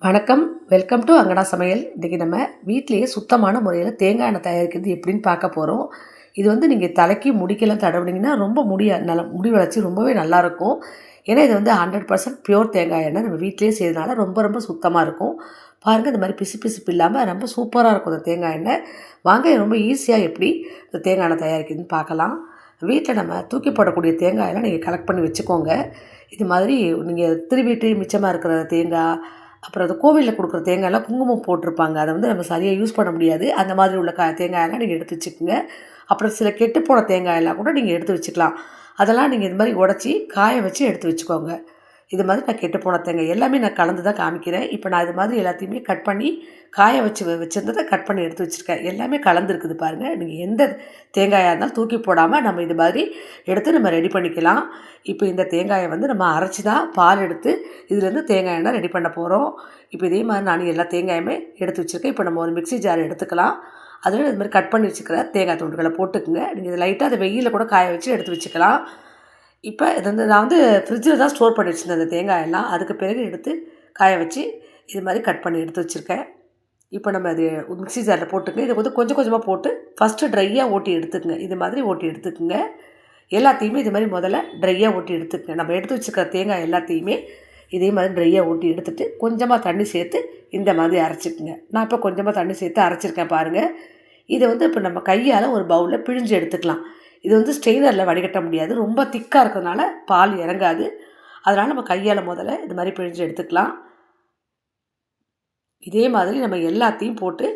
வணக்கம். Welcome to அங்கடா சமையல். இன்றைக்கி நம்ம வீட்டிலேயே சுத்தமான முறையில் தேங்காய் எண்ணெய் தயாரிக்கிறது எப்படின்னு பார்க்க போகிறோம். இது வந்து நீங்கள் தலைக்கு முடிக்கெல்லாம் தடவுனீங்கன்னா ரொம்ப முடி வளர்ச்சி ரொம்பவே நல்லாயிருக்கும். ஏன்னா இது வந்து 100% பியூர் தேங்காய் எண்ணெய் நம்ம வீட்டிலேயே செய்யறதுனால ரொம்ப ரொம்ப சுத்தமாக இருக்கும். பாருங்கள், இந்த மாதிரி பிசு பிசுப்பு இல்லாமல் ரொம்ப சூப்பராக இருக்கும் இந்த தேங்காய் எண்ணெய். வாங்க ரொம்ப ஈஸியாக எப்படி இந்த தேங்காய் எண்ணெய் தயாரிக்கிறதுன்னு பார்க்கலாம். வீட்டில் நம்ம தூக்கி போடக்கூடிய தேங்காயெல்லாம் நீங்கள் கலெக்ட் பண்ணி வச்சுக்கோங்க. இது மாதிரி நீங்கள் திருவிட்டு மிச்சமாக இருக்கிற தேங்காய், அப்புறம் அது கோவிலில் கொடுக்குற தேங்காயெல்லாம் குங்குமம் போட்டிருப்பாங்க. அதை வந்து நம்ம சரியாக யூஸ் பண்ண முடியாது. அந்த மாதிரி உள்ள தேங்காயெல்லாம் நீங்கள் எடுத்து வச்சுக்கோங்க. அப்புறம் சில கெட்டுப்போன தேங்காயெல்லாம் கூட நீங்கள் எடுத்து வச்சுக்கலாம். அதெல்லாம் நீங்கள் இது மாதிரி உடச்சி காய வச்சு எடுத்து வச்சுக்கோங்க. இது மாதிரி நான் கெட்டுப்போன தேங்காய் எல்லாமே நான் கலந்து தான் காமிக்கிறேன். இப்போ நான் இது மாதிரி எல்லாத்தையுமே கட் பண்ணி காய வச்சுருந்ததை கட் பண்ணி எடுத்து வச்சுருக்கேன். எல்லாமே கலந்துருக்குது பாருங்கள். நீங்கள் எந்த தேங்காயாக இருந்தாலும் தூக்கி போடாமல் நம்ம இது மாதிரி எடுத்து நம்ம ரெடி பண்ணிக்கலாம். இப்போ இந்த தேங்காயை வந்து நம்ம அரைச்சி தான் பால் எடுத்து இதுலேருந்து தேங்காய் எண்ணெய் ரெடி பண்ண போகிறோம். இப்போ இதே மாதிரி நான் எல்லா தேங்காயுமே எடுத்து வச்சுருக்கேன். இப்போ நம்ம ஒரு மிக்ஸி ஜார் எடுத்துக்கலாம். அதில் இது மாதிரி கட் பண்ணி வச்சுக்கிற தேங்காய் துண்டுகளை போட்டுக்குங்க. நீங்கள் இது லைட்டாக அதை வெயிலில் கூட காய வச்சு எடுத்து வச்சுக்கலாம். இப்போ இது வந்து நான் வந்து ஃப்ரிட்ஜில் தான் ஸ்டோர் பண்ணி வச்சுருந்தேன் அந்த தேங்காயெல்லாம். அதுக்கு பிறகு எடுத்து காய வச்சு இது மாதிரி கட் பண்ணி எடுத்து வச்சுருக்கேன். இப்போ நம்ம அது மிக்ஸி ஜாரில் போட்டுக்கங்க. இதை வந்து கொஞ்சம் கொஞ்சமாக போட்டு ஃபஸ்ட்டு ட்ரையாக ஓட்டி எடுத்துக்கங்க. இது மாதிரி ஓட்டி எடுத்துக்கங்க. எல்லாத்தையுமே இது மாதிரி முதல்ல ட்ரையாக ஓட்டி எடுத்துக்கங்க. நம்ம எடுத்து வச்சுக்கிற தேங்காய் எல்லாத்தையுமே இதே மாதிரி ட்ரையாக ஓட்டி எடுத்துகிட்டு கொஞ்சமாக தண்ணி சேர்த்து இந்த மாதிரி அரைச்சிக்குங்க. நான் இப்போ கொஞ்சமாக தண்ணி சேர்த்து அரைச்சிருக்கேன் பாருங்கள். இதை வந்து இப்போ நம்ம கையால் ஒரு பவுலில் பிழிஞ்சு எடுத்துக்கலாம். இது வந்து ஸ்ட்ரெயினரில் வடிகட்ட முடியாது, ரொம்ப திக்காக இருக்கிறதுனால பால் இறங்காது. அதனால் நம்ம கையால் முதல்ல இது மாதிரி பிழிஞ்சு எடுத்துக்கலாம். இதே மாதிரி நம்ம எல்லாத்தையும் போட்டு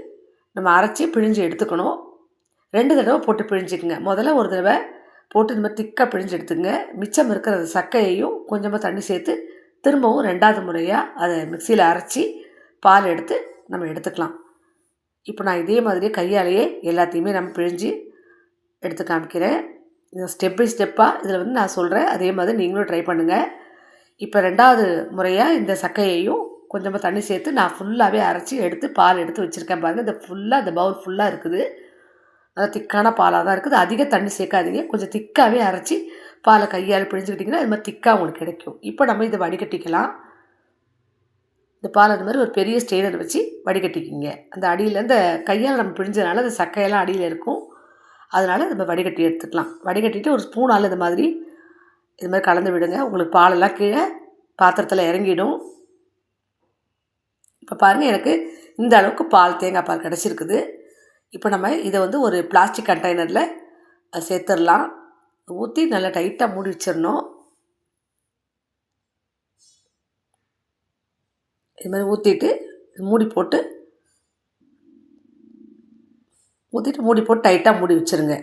நம்ம அரைச்சி பிழிஞ்சு எடுத்துக்கணும். 2 தடவை போட்டு பிழிஞ்சிக்குங்க. முதல்ல ஒரு தடவை போட்டு இந்த மாதிரி திக்காக பிழிஞ்சு எடுத்துங்க. மிச்சம் இருக்கிற சக்கையையும் கொஞ்சமாக தண்ணி சேர்த்து திரும்பவும் 2வது முறையாக அதை மிக்சியில் அரைச்சி பால் எடுத்து நம்ம எடுத்துக்கலாம். இப்போ நான் இதே மாதிரியே கையாலேயே எல்லாத்தையுமே நம்ம பிழிஞ்சு எடுத்து காமிக்கிறேன். ஸ்டெப் பை ஸ்டெப்பாக இதில் வந்து நான் சொல்கிறேன். அதே மாதிரி நீங்களும் ட்ரை பண்ணுங்கள். இப்போ 2வது முறையாக இந்த சக்கையையும் கொஞ்சமாக தண்ணி சேர்த்து நான் ஃபுல்லாகவே அரைச்சி எடுத்து பால் எடுத்து வச்சுருக்கேன் பாருங்கள். இந்த பவுல் ஃபுல்லாக இருக்குது. நல்லா திக்கான பாலாக தான் இருக்குது. அதிக தண்ணி சேர்க்காதீங்க. கொஞ்சம் திக்காகவே அரைச்சி பாலை கையால் பிழிஞ்சுக்கிட்டிங்கன்னா அது மாதிரி திக்காக உங்களுக்கு கிடைக்கும். இப்போ நம்ம இதை வடிகட்டிக்கலாம். இந்த பால் அது மாதிரி ஒரு பெரிய ஸ்ட்ரெயினர் வச்சு வடிகட்டிக்கிங்க. அந்த அடியில் இந்த கையால் நம்ம பிழிஞ்சதுனால அந்த சக்கையெல்லாம் அடியில் இருக்கும். அதனால் நம்ம வடிகட்டி எடுத்துக்கலாம். வடிகட்டிட்டு ஒரு ஸ்பூனால் இது மாதிரி கலந்து விடுங்க. உங்களுக்கு பாலெல்லாம் கீழே பாத்திரத்தில் இறங்கிடும். இப்போ பாருங்கள், எனக்கு இந்த அளவுக்கு தேங்காய் பால் கிடச்சிருக்குது. இப்போ நம்ம இதை வந்து ஒரு பிளாஸ்டிக் கண்டெய்னரில் சேர்த்துடலாம். ஊற்றி நல்லா டைட்டாக மூடி வச்சிடணும். இது மாதிரி ஊற்றிட்டு மூடி போட்டு டைட்டாக மூடி வச்சுருங்க.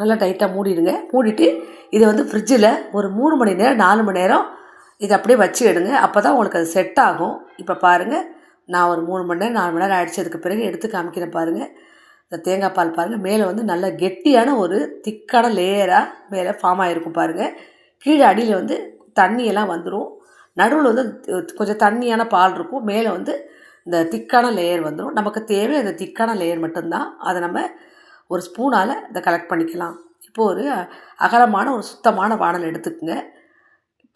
நல்லா டைட்டாக மூடிடுங்க. மூடிட்டு இதை வந்து ஃப்ரிட்ஜில் ஒரு 3 மணி நேரம் 4 மணி நேரம் இதை அப்படியே வச்சு எடுங்க. அப்போ தான் உங்களுக்கு அது செட் ஆகும். இப்போ பாருங்கள், நான் ஒரு 3 மணி நேரம் 4 மணி நேரம் ஆகிடுச்சதுக்கு பிறகு எடுத்து காமிக்கிறேன் பாருங்கள். இந்த தேங்காய் பால் பாருங்கள், மேலே வந்து நல்ல கெட்டியான ஒரு திக்கான லேயராக மேலே ஃபார்ம் ஆகிருக்கும் பாருங்கள். கீழே அடியில் வந்து தண்ணியெல்லாம் வந்துடும். நடுவில் வந்து கொஞ்சம் தண்ணியான பால் இருக்கும். மேலே வந்து இந்த திக்கான லேயர் வந்துடும். நமக்கு தேவை அந்த திக்கான லேயர் மட்டும்தான். அதை நம்ம ஒரு ஸ்பூனால் இதை கலெக்ட் பண்ணிக்கலாம். இப்போது ஒரு அகலமான ஒரு சுத்தமான வானல் எடுத்துக்கோங்க.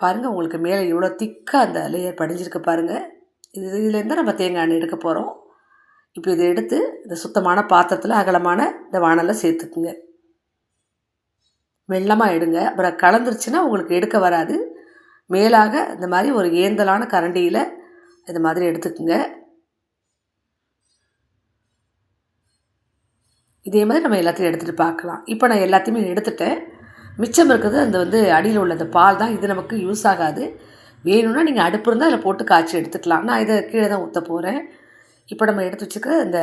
பாருங்கள், உங்களுக்கு மேலே எவ்வளோ திக்காக அந்த லேயர் படிஞ்சிருக்கு பாருங்கள். இதுலேருந்து நம்ம தேங்காய் எண்ணெய் எடுக்க போகிறோம். இப்போ இதை எடுத்து இந்த சுத்தமான பாத்திரத்தில் அகலமான இந்த வானலில் சேர்த்துக்குங்க. மெல்லமாக எடுங்க. அப்புறம் கலந்துருச்சுன்னா உங்களுக்கு எடுக்க வராது. மேலாக இந்த மாதிரி ஒரு ஏந்தலான கரண்டியில் இது மாதிரி எடுத்துக்குங்க. இதே மாதிரி நம்ம எல்லாத்தையும் எடுத்துகிட்டு பார்க்கலாம். இப்போ நான் எல்லாத்தையுமே எடுத்துட்டேன். மிச்சம் இருக்கிறது அந்த வந்து அடியில் உள்ள அந்த பால் தான். இது நமக்கு யூஸ் ஆகாது. வேணும்னா நீங்கள் அடுப்பு இருந்தால் அதில் போட்டு காய்ச்சி எடுத்துக்கலாம். நான் இதை கீழே தான் ஊற்ற போகிறேன். இப்போ நம்ம எடுத்து வச்சுக்க இந்த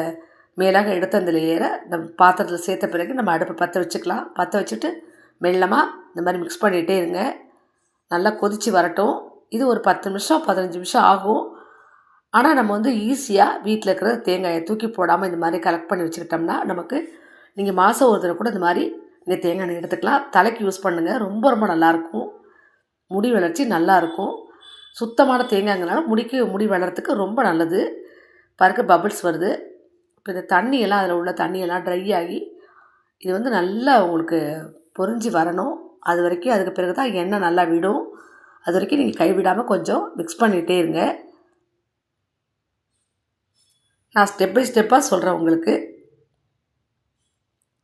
மேலாக எடுத்த அந்த லேயரை நம்ம பாத்திரத்தில் சேர்த்த பிறகு நம்ம அடுப்பை பற்ற வச்சுக்கலாம். பற்ற வச்சுட்டு மெல்லமாக இந்த மாதிரி மிக்ஸ் பண்ணிகிட்டே இருங்க. நல்லா கொதித்து வரட்டும். இது ஒரு 10 நிமிஷம் 15 நிமிஷம் ஆகும். ஆனால் நம்ம வந்து ஈஸியாக வீட்டில் இருக்கிற தேங்காயை தூக்கி போடாமல் இந்த மாதிரி கலெக்ட் பண்ணி வச்சுக்கிட்டோம்னா நமக்கு நீங்கள் மாதம் ஒரு தடவை கூட இந்த மாதிரி நீங்கள் தேங்காய் எண்ணெய் எடுத்துக்கலாம். தலைக்கு யூஸ் பண்ணுங்கள். ரொம்ப ரொம்ப நல்லாயிருக்கும். முடி வளர்ச்சி நல்லாயிருக்கும். சுத்தமான தேங்காய்ங்கனால முடி வளர்கிறதுக்கு ரொம்ப நல்லது. பாருங்க, பபிள்ஸ் வருது. இப்போ இந்த தண்ணியெல்லாம் அதில் உள்ள தண்ணியெல்லாம் ட்ரை ஆகி இது வந்து நல்லா உங்களுக்கு பொரிஞ்சு வரணும். அது வரைக்கும் அதுக்கு பிறகு தான் எண்ணெய் நல்லா விடும். அது வரைக்கும் நீங்கள் கைவிடாமல் கொஞ்சம் மிக்ஸ் பண்ணிகிட்டே இருங்க. நான் ஸ்டெப் பை ஸ்டெப்பாக சொல்கிறேன் உங்களுக்கு.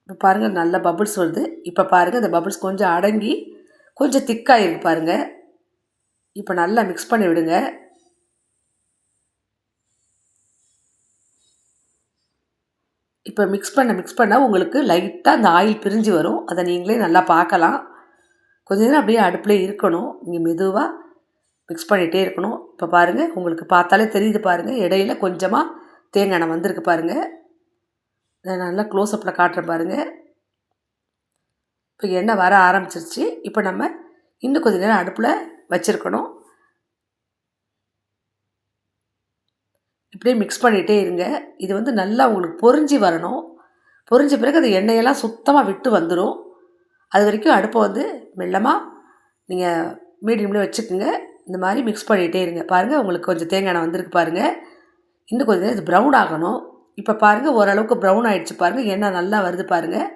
இப்போ பாருங்கள் நல்ல பபுள்ஸ் வருது. இப்போ பாருங்கள் இந்த பபுள்ஸ் கொஞ்சம் அடங்கி கொஞ்சம் திக்காக இருக்குது பாருங்கள். இப்போ நல்லா மிக்ஸ் பண்ணி விடுங்க. இப்போ மிக்ஸ் பண்ண உங்களுக்கு லைட்டாக அந்த ஆயில் பிரிஞ்சு வரும். அதை நீங்களே நல்லா பார்க்கலாம். கொஞ்ச நேரம் அப்படியே அடுப்பிலே இருக்கணும். நீங்கள் மெதுவாக மிக்ஸ் பண்ணிகிட்டே இருக்கணும். இப்போ பாருங்கள் உங்களுக்கு பார்த்தாலே தெரியுது பாருங்கள், இடையில கொஞ்சமாக தேங்காய் எண்ணெய் வந்திருக்கு பாருங்கள். இதை நல்லா க்ளோஸ்அப்பில் காட்டுறேன் பாருங்கள். இப்போ எண்ணெய் வர ஆரம்பிச்சிருச்சு. இப்போ நம்ம இன்னும் கொஞ்சம் நேரம் அடுப்பில் வச்சுருக்கணும். இப்படியே மிக்ஸ் பண்ணிகிட்டே இருங்க. இது வந்து நல்லா உங்களுக்கு பொரிஞ்சு வரணும். பொரிஞ்ச பிறகு அது எண்ணெயெல்லாம் சுத்தமாக விட்டு வந்துடும். அது வரைக்கும் அடுப்பை வந்து மெல்லமாக நீங்கள் மீடியமில் வச்சுக்கோங்க. இந்த மாதிரி மிக்ஸ் பண்ணிகிட்டே இருங்க. பாருங்கள் உங்களுக்கு கொஞ்சம் தேங்காய் எண்ணெய் வந்திருக்கு பாருங்கள். இன்னும் கொஞ்சம் இது ப்ரௌன் ஆகணும். இப்போ பாருங்கள் ஓரளவுக்கு ப்ரௌன் ஆகிடுச்சு பாருங்கள். எண்ணெய் நல்லா வருது பாருங்கள்.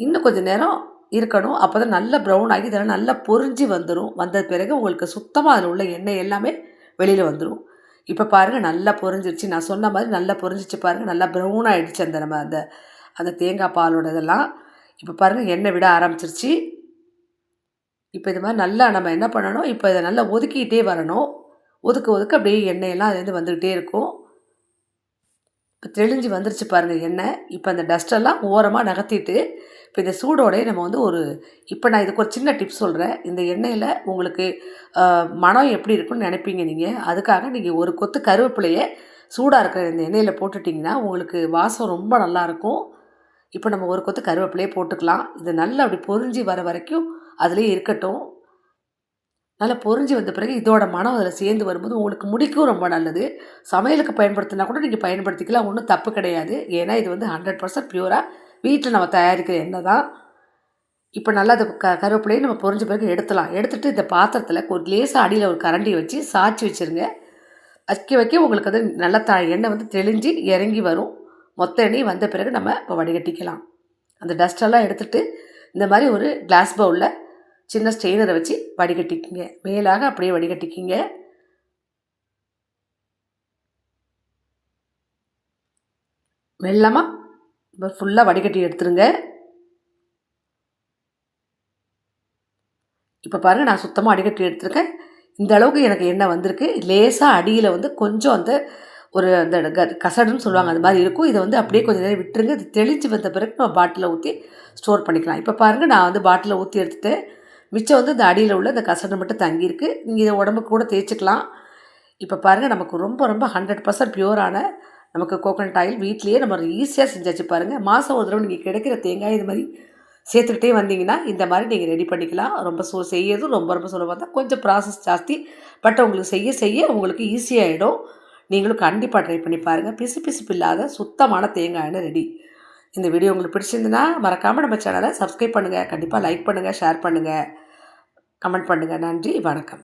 இன்னும் கொஞ்சம் நேரம் இருக்கணும். அப்போ தான் நல்லா ப்ரௌன் ஆகி இதெல்லாம் நல்லா பொரிஞ்சு வந்துடும். வந்த பிறகு உங்களுக்கு சுத்தமாக அதில் உள்ள எண்ணெய் எல்லாமே வெளியில் வந்துடும். இப்போ பாருங்கள் நல்லா பொரிஞ்சிருச்சு. நான் சொன்ன மாதிரி நல்லா பொரிஞ்சிச்சு பாருங்கள். நல்லா ப்ரௌன் ஆகிடுச்சு அந்த தேங்காய் பாலோட இதெல்லாம். இப்போ பாருங்கள் எண்ணெய் விட ஆரம்பிச்சிருச்சு. இப்போ இது மாதிரி நல்லா நம்ம என்ன பண்ணணும், இப்போ இதை நல்லா ஒதுக்கிட்டே வரணும். ஒதுக்க அப்படியே எண்ணெயெல்லாம் அதுலேருந்து வந்துக்கிட்டே இருக்கும். இப்போ தெளிஞ்சு வந்துருச்சு பாருங்கள் எண்ணெய். இப்போ அந்த டஸ்ட்டெல்லாம் ஓரமாக நகர்த்திட்டு இப்போ இந்த சூடோடய நம்ம வந்து இப்போ நான் இதுக்கு ஒரு சின்ன டிப்ஸ் சொல்கிறேன். இந்த எண்ணெயில் உங்களுக்கு மனம் எப்படி இருக்குன்னு நினைப்பீங்க நீங்கள். அதுக்காக நீங்கள் ஒரு கொத்து கருவேப்பிலையை சூடாக இருக்கிற இந்த எண்ணெயில் போட்டுட்டிங்கன்னா உங்களுக்கு வாசம் ரொம்ப நல்லாயிருக்கும். இப்போ நம்ம ஒரு கொத்து கருவேப்பிலையை போட்டுக்கலாம். இது நல்லா அப்படி பொரிஞ்சு வர வரைக்கும் அதிலே இருக்கட்டும். நல்லா பொரிஞ்சு வந்த பிறகு இதோட மனம் அதில் சேர்ந்து வரும்போது உங்களுக்கு முடிக்கும் ரொம்ப நல்லது. சமையலுக்கு பயன்படுத்தினா கூட நீங்கள் பயன்படுத்திக்கலாம், ஒன்றும் தப்பு கிடையாது. ஏன்னா இது வந்து 100% பியூராக வீட்டில் நம்ம தயாரிக்கிற எண்ணெய் தான். இப்போ நல்லா அது கருவேப்பிலையை நம்ம பொரிஞ்ச பிறகு எடுத்துட்டு இந்த பாத்திரத்தில் ஒரு லேசாக அடியில் ஒரு கரண்டி வச்சு சாய்ச்சி வச்சுருங்க. வைக்க உங்களுக்கு அது நல்லா எண்ணெய் வந்து தெளிஞ்சு இறங்கி வரும். மொத்த எண்ணெய் வந்த பிறகு நம்ம இப்போ வடிகட்டிக்கலாம். அந்த டஸ்ட்டெல்லாம் எடுத்துகிட்டு இந்த மாதிரி ஒரு கிளாஸ் பவுலில் சின்ன ஸ்ட்ரெயினரை வச்சு வடிகட்டிக்கிங்க. மேலாக அப்படியே வடிகட்டிக்கிங்க. மெல்லமாக இப்போ ஃபுல்லாக வடிகட்டி எடுத்துருங்க. இப்போ பாருங்கள் நான் சுத்தமாக வடிகட்டி எடுத்துருக்கேன். இந்த அளவுக்கு எனக்கு எண்ணெய் வந்திருக்கு. லேசாக அடியில் வந்து கொஞ்சம் அந்த கசடுன்னு சொல்லுவாங்க, அது மாதிரி இருக்கும். இதை வந்து அப்படியே கொஞ்சம் நேரம் விட்டுருங்க. இது தெளித்து வந்த பிறகு நம்ம பாட்டிலில் ஊற்றி ஸ்டோர் பண்ணிக்கலாம். இப்போ பாருங்கள் நான் வந்து பாட்டிலில் ஊற்றி எடுத்துகிட்டு மிச்சம் வந்து இந்த அடியில் உள்ள இந்த கசடு மட்டும் தங்கியிருக்கு. நீங்கள் இதை உடம்புக்கு கூட தேய்ச்சிக்கலாம். இப்போ பாருங்கள் நமக்கு ரொம்ப 100% பியூரான நமக்கு கோகோனட் ஆயில் வீட்லேயே நம்ம ஈஸியாக செஞ்சாச்சு பாருங்கள். மாதம் ஒரு தடவை நீங்கள் கிடைக்கிற தேங்காய் இது மாதிரி சேர்த்துக்கிட்டே வந்தீங்கன்னா இந்த மாதிரி நீங்கள் ரெடி பண்ணிக்கலாம். ரொம்ப செய்யறதும் ரொம்ப சுலபமாக தான். கொஞ்சம் ப்ராசஸ் ஜாஸ்தி. பட் உங்களுக்கு செய்ய உங்களுக்கு ஈஸியாகிடும். நீங்களும் கண்டிப்பாக ட்ரை பண்ணி பாருங்கள். பிசுபிசுப்பு இல்லாத சுத்தமான தேங்காய் எண்ணெய் ரெடி. இந்த வீடியோ உங்களுக்கு பிடிச்சிருந்துன்னா மறக்காமல் நம்ம சேனலை சப்ஸ்கிரைப் பண்ணுங்கள். கண்டிப்பாக லைக் பண்ணுங்கள், ஷேர் பண்ணுங்கள், கமெண்ட் பண்ணுங்கள். நன்றி, வணக்கம்.